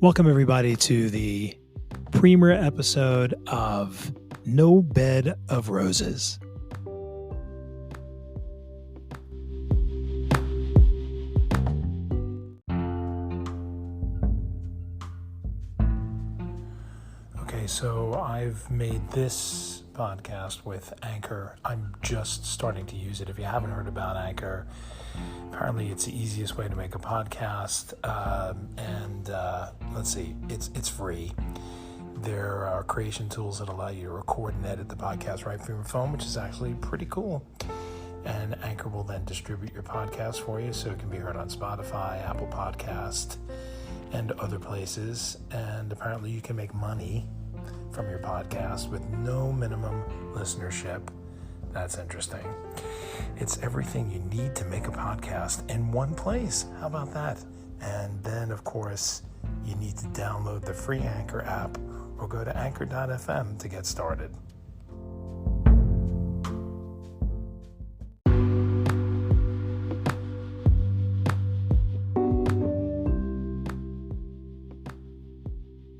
Welcome, everybody, to the premiere episode of No Bed of Roses. Okay, so I've made this podcast with Anchor. I'm just starting to use it. If you haven't heard about Anchor, apparently it's the easiest way to make a podcast. Let's see, it's free. There are creation tools that allow you to record and edit the podcast right from your phone, which is actually pretty cool. And Anchor will then distribute your podcast for you so it can be heard on Spotify, Apple Podcast, and other places. And apparently you can make money from your podcast with no minimum listenership. That's interesting. It's everything you need to make a podcast in one place. How about that? And then, of course, you need to download the free Anchor app or go to anchor.fm to get started.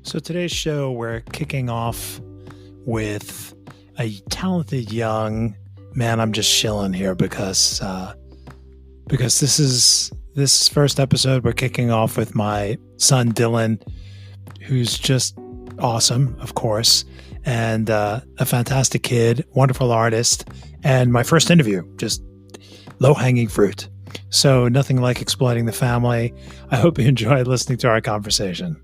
So today's show, we're kicking off with a talented young man. I'm just chilling here because this first episode, we're kicking off with my son Dylan, who's just awesome, of course, and a fantastic kid, wonderful artist, and my first interview, just low-hanging fruit. So nothing like exploiting the family. I hope you enjoy listening to our conversation.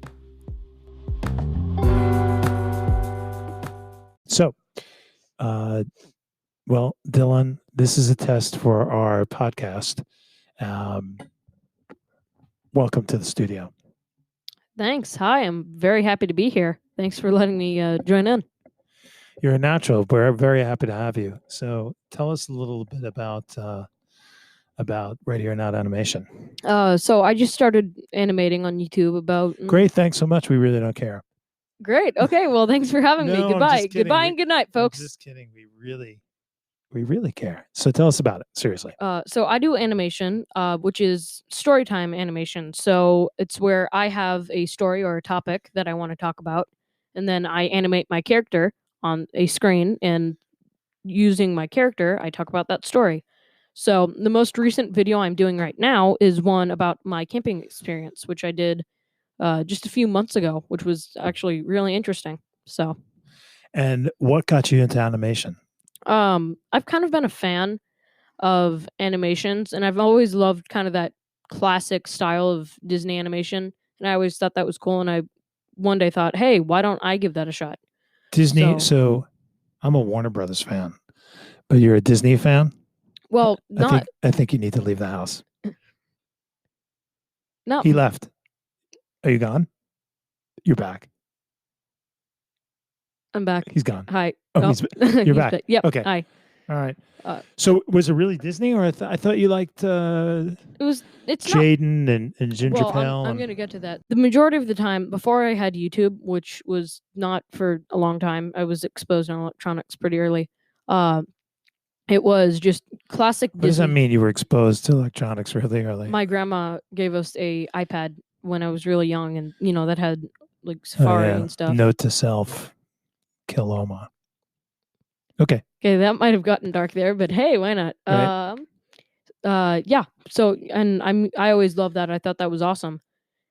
So, well, Dylan, this is a test for our podcast. Welcome to the studio. Thanks. Hi, I'm very happy to be here. Thanks for letting me join in. You're a natural. We're very happy to have you. So tell us a little bit about Ready or Not animation. So I just started animating on YouTube about... Great. Thanks so much. We really don't care. Great. Okay. Well, thanks for having me. Goodbye. Goodbye and good night, folks. I'm just kidding. We really care. So tell us about it. Seriously. So I do animation, which is storytime animation. So it's where I have a story or a topic that I want to talk about, and then I animate my character on a screen, and using my character, I talk about that story. So the most recent video I'm doing right now is one about my camping experience, which I did just a few months ago, which was actually really interesting. So, and what got you into animation? I've kind of been a fan of animations, and I've always loved kind of that classic style of Disney animation, and I always thought that was cool. And I one day thought, hey, why don't I give that a shot? Disney. So I'm a Warner Brothers fan, but you're a Disney fan? Well, I think you need to leave the house. No, he left. Are you gone? You're back. I'm back. He's gone. Hi. Oh, you're back. Yep. Okay. Hi. All right. So was it really Disney, or I thought you liked it's Jaden and Ginger Pale? I'm going to get to that. The majority of the time, before I had YouTube, which was not for a long time, I was exposed on electronics pretty early. It was just classic Disney. What does that mean, you were exposed to electronics really early? My grandma gave us a iPad when I was really young, and that had like Safari and stuff. Note to self, kill Oma. Okay, that might have gotten dark there, but hey, why not? Right. Yeah. So, and I always loved that. I thought that was awesome.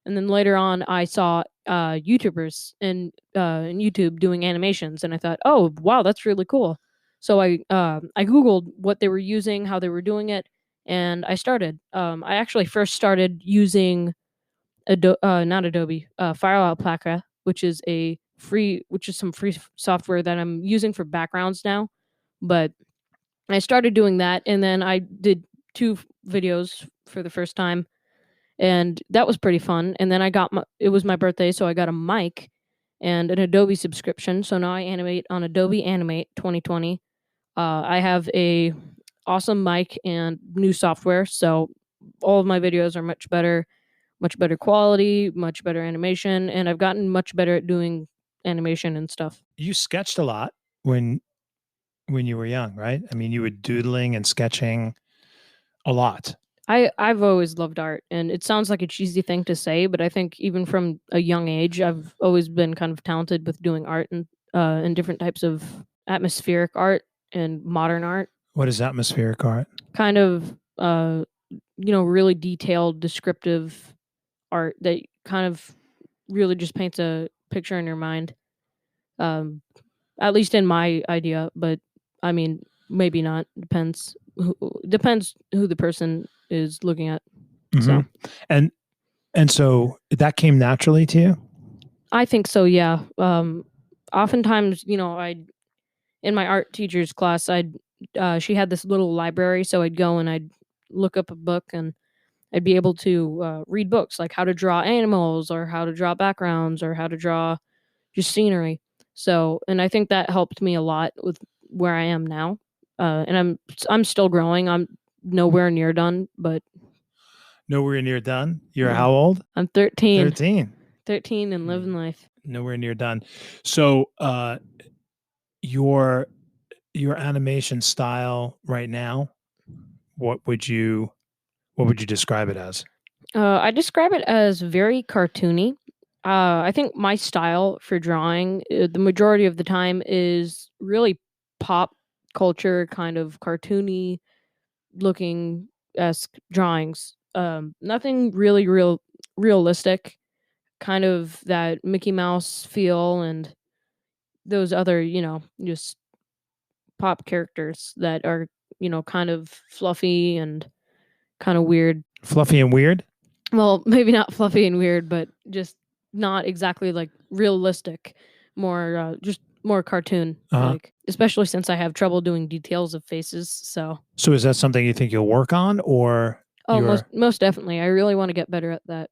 And then later on, I saw YouTubers in YouTube doing animations, and I thought, oh wow, that's really cool. So I Googled what they were using, how they were doing it, and I started. I actually first started using not Adobe, Fire Alpaca, which is some free software that I'm using for backgrounds now. But I started doing that, and then I did 2 videos for the first time, and that was pretty fun. And then it was my birthday, so I got a mic and an Adobe subscription. So now I animate on Adobe Animate 2020. I have a awesome mic and new software, so all of my videos are much better quality, much better animation, and I've gotten much better at doing animation and stuff. You sketched a lot when you were young, right? I mean, you were doodling and sketching a lot. I've always loved art, and it sounds like a cheesy thing to say, but I think even from a young age, I've always been kind of talented with doing art and different types of atmospheric art and modern art. What is atmospheric art? Kind of, really detailed, descriptive art that kind of really just paints a picture in your mind. Um, at least in my idea, but I mean, maybe not. Depends who the person is looking at. So And so that came naturally to you? I think so. Yeah. Oftentimes, I in my art teacher's class, she had this little library, so I'd go and I'd look up a book and I'd be able to read books like how to draw animals or how to draw backgrounds or how to draw just scenery. So, and I think that helped me a lot with where I am now. And I'm still growing. I'm nowhere near done, but Nowhere near done. You're yeah, how old? I'm 13. 13. 13 and living life. Nowhere near done. So, your animation style right now, what would you describe it as? I describe it as very cartoony. I think my style for drawing, the majority of the time, is really pop culture, kind of cartoony looking esque drawings. Nothing really realistic, kind of that Mickey Mouse feel and those other, just pop characters that are, kind of fluffy and kind of weird. Fluffy and weird? Well, maybe not fluffy and weird, but just not exactly like realistic. More, just more cartoon like. Especially since I have trouble doing details of faces. So is that something you think you'll work on, or? Most definitely. I really want to get better at that.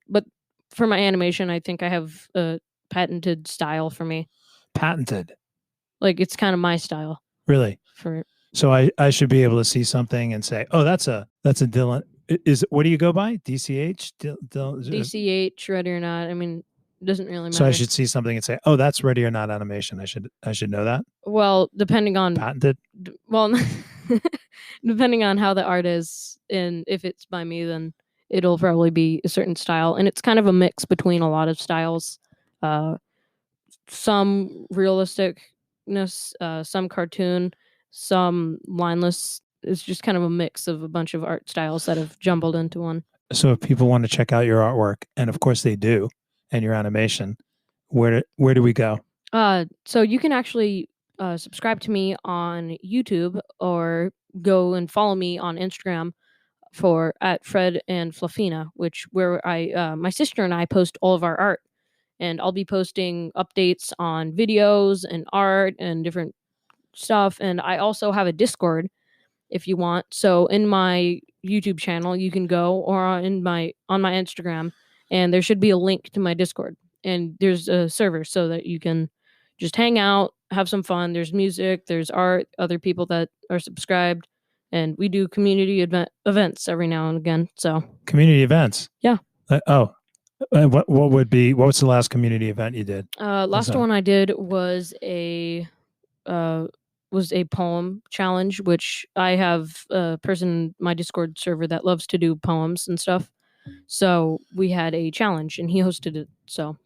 But for my animation, I think I have a patented style for me. Patented? Like it's kind of my style. Really? For So I should be able to see something and say, oh, that's a Dylan. What do you go by? DCH? DCH, Ready or Not. I mean, it doesn't really matter. So I should see something and say, oh, that's Ready or Not animation. I should know that. Well, depending on patented. Well, depending on how the art is, and if it's by me, then it'll probably be a certain style, and it's kind of a mix between a lot of styles. Some realisticness, some cartoon, some lineless. It's just kind of a mix of a bunch of art styles that have jumbled into one. So if people want to check out your artwork, and of course they do, and your animation, where do we go? So you can actually subscribe to me on YouTube or go and follow me on Instagram for at Fred and Fluffina, where I my sister and I post all of our art, and I'll be posting updates on videos and art and different stuff. And I also have a Discord if you want. So in my YouTube channel, you can go, or on my Instagram, and there should be a link to my Discord. And there's a server so that you can just hang out, have some fun. There's music, there's art, other people that are subscribed, and we do community events every now and again. So community events. Yeah. What's the last community event you did? Last one I did was a poem challenge, which I have a person in my Discord server that loves to do poems and stuff. So we had a challenge and he hosted it. So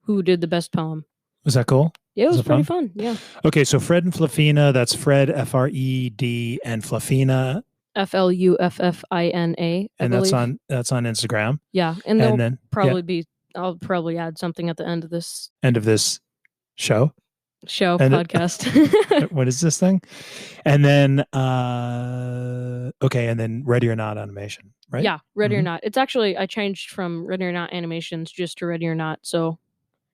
who did the best poem? Was that cool? Yeah, it was pretty fun. Yeah. Okay, so Fred and Fluffina, that's Fred, Fred, and Fluffina. Fluffina. And that's on Instagram. Yeah. And then I'll probably add something at the end of this show podcast. What is this thing? And then okay, and then Ready or Not animation, right? Yeah, Ready or Not. It's actually, I changed from Ready or Not animations just to Ready or Not. So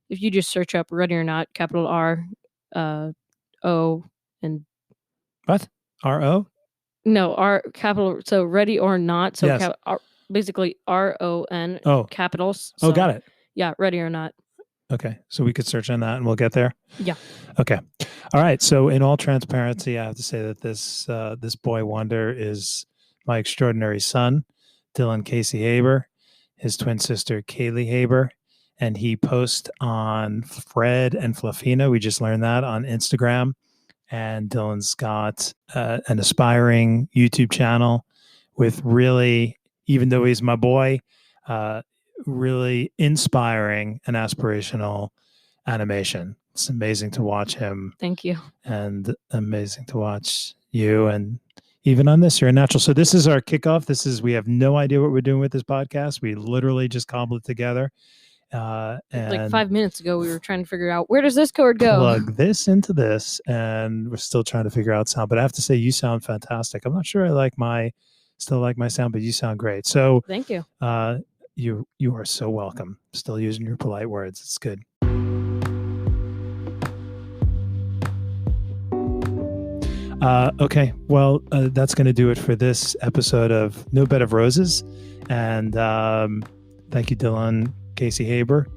if you just search up Ready or Not, capital R, O, and what? R-O? No, R capital. So Ready or Not. So yes. Basically RON. Capitals. So, got it. Yeah, Ready or Not. Okay, so we could search on that and we'll get there. Yeah. Okay. All right. So in all transparency, I have to say that this boy wonder is my extraordinary son, Dylan Casey Haber, his twin sister Kaylee Haber, and he posts on Fred and Fluffina. We just learned that on Instagram, and Dylan's got an aspiring YouTube channel with really, even though he's my boy, really inspiring and aspirational animation. It's amazing to watch him. Thank you. And amazing to watch you. And even on this, you're a natural. So this is our kickoff. We have no idea what we're doing with this podcast. We literally just cobbled it together. And like 5 minutes ago, we were trying to figure out, where does this cord go? Plug this into this, and we're still trying to figure out sound. But I have to say, you sound fantastic. I'm not sure I still like my sound, but you sound great. So thank you. You are so welcome. Still using your polite words. It's good. Okay, well, that's going to do it for this episode of No Bed of Roses. And thank you, Dylan, Casey Haber,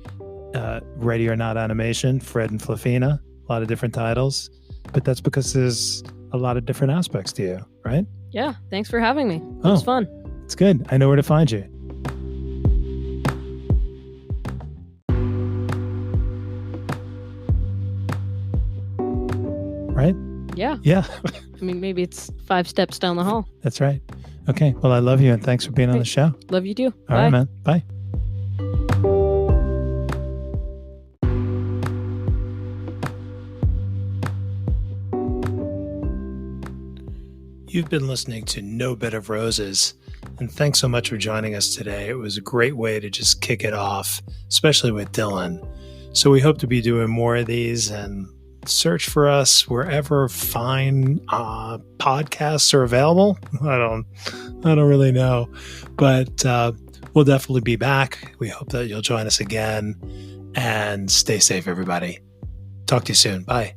Ready or Not Animation, Fred and Flafina, a lot of different titles. But that's because there's a lot of different aspects to you, right? Yeah, thanks for having me. It was fun. It's good. I know where to find you. Right? Yeah. Yeah. I mean, maybe it's 5 steps down the hall. That's right. Okay. Well, I love you, and thanks for being on the show. Love you too. All right, man. Bye. You've been listening to No Bed of Roses, and thanks so much for joining us today. It was a great way to just kick it off, especially with Dylan. So we hope to be doing more of these, and search for us wherever fine podcasts are available. I don't really know, but we'll definitely be back. We hope that you'll join us again, and stay safe, everybody. Talk to you soon. Bye.